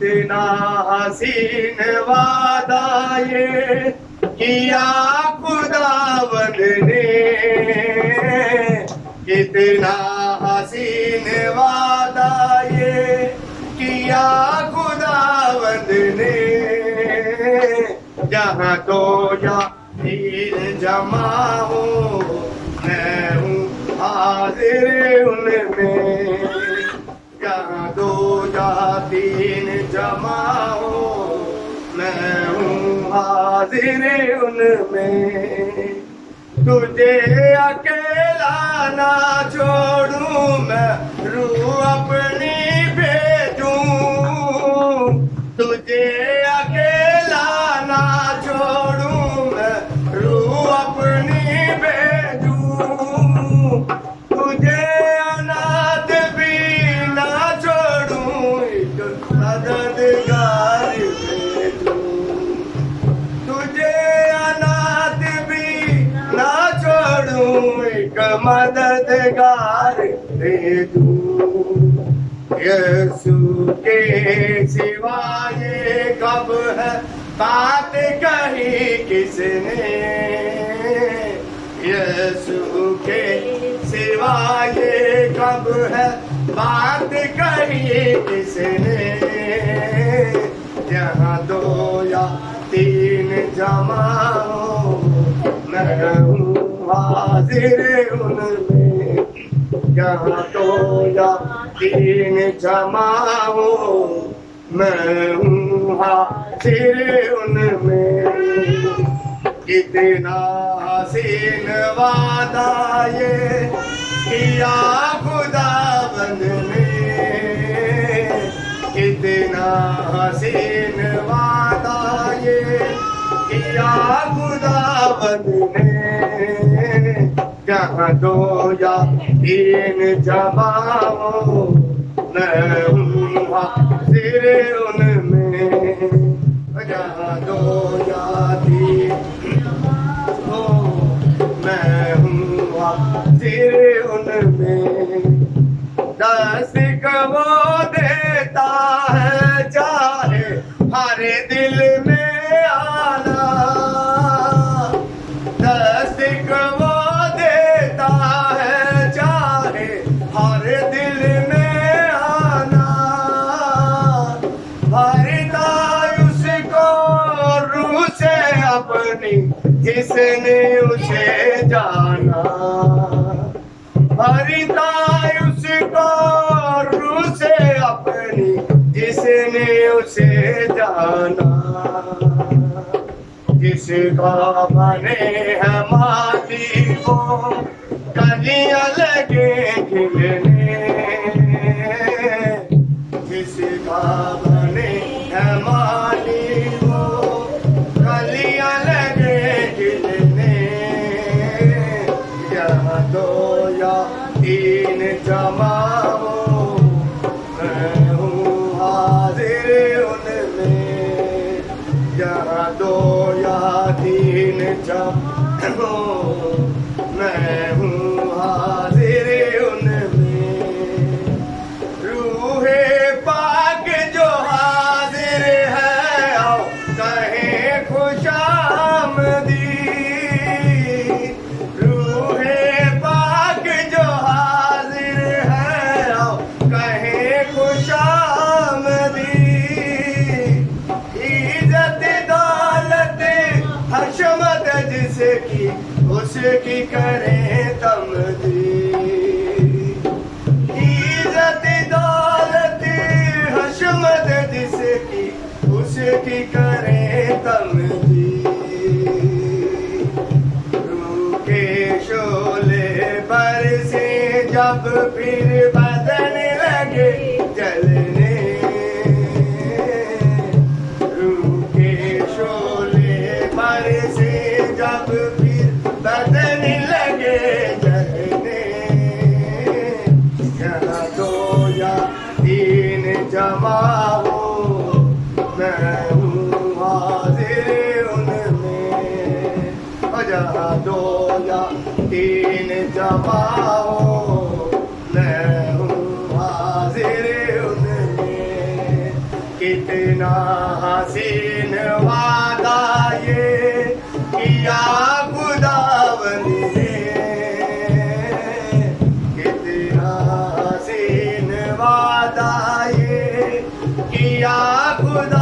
कितना हसीन वादा ये किया खुदावंद ने, कितना हसीन वादा ये किया खुदावंद ने। जहाँ तो या तीन जमा हो मैं हूँ हाजिर उनमें, जहाँ दो या तीन जमा हो मैं हूँ हाजिर उनमें। तुझे अकेला ना छोड़ूं मैं रूह अपनी भेजूं, तुझे अकेला ना छोड़ूं मैं रूह अपनी भेजूं। तुझे अनाथ भी ना छोड़ूं एक मददगार भेजूं, तुझे अनाथ भी ना छोड़ूं एक मददगार भेजूं। यीशु के सिवा ये कब है बात कही किसने, यीशु के सिवा ये कब है बात कही किसने। जहाँ दो या तीन जमा हो मैं हूँ हाजिर उनमें, जहाँ दो या तीन जमा हो मैं हूँ हाजिर उनमें। कितना हसीन वादा ये किया खुदाबंद ने, कितना हसीन वादा ये किया खुदाबंद ने। जहाँ दो या तीन जमा हो मैं हूँ हाजिर उनमें, जहाँ दो या तीन हो मैं हूँ हाजिर उनमें। दस्तक वो देता है चाहे हर दिल में आना, दस्तक वो देता है चाहे हर दिल में आना। भरता उसको रूह से अपनी जिसने उसे जाना, भरता उसको रूह से अपनी जिसने उसे जाना। जिसका बने है माली वो कलियां लगे खिलने, जिसका बने है माली वो कलियां लगे खिलने। यहाँ दो या तीन जमा हो मैं हूँ हाजिर उनमें, जहाँ दो या तीन जमा हो मैं हूँ हाजिर उनमें। रूहे पाक जो हाजिर है आओ कहे खुशामदी, रूहे पाक जो हाजिर है आओ कहे खुशामदी। इज्जत दौलत हशमत जिसकी उसकी करें तमदी, इज्जत दौलत हशमत जिसकी उसकी करें तमदी। रूह के शोले बरसे जब फिर बदन लगे जलने, रूह के शोले बरसे जब फिर बदन लगे जलने। यहाँ दो या तीन जमा हो मैं हूँ हाजिर उनमें, जहाँ दो या तीन जमा हो मैं हूँ हाजिर उनमें। कितना हसीन वादा ये किया खुदावंद ने, कितना हसीन वादा ये किया खुदा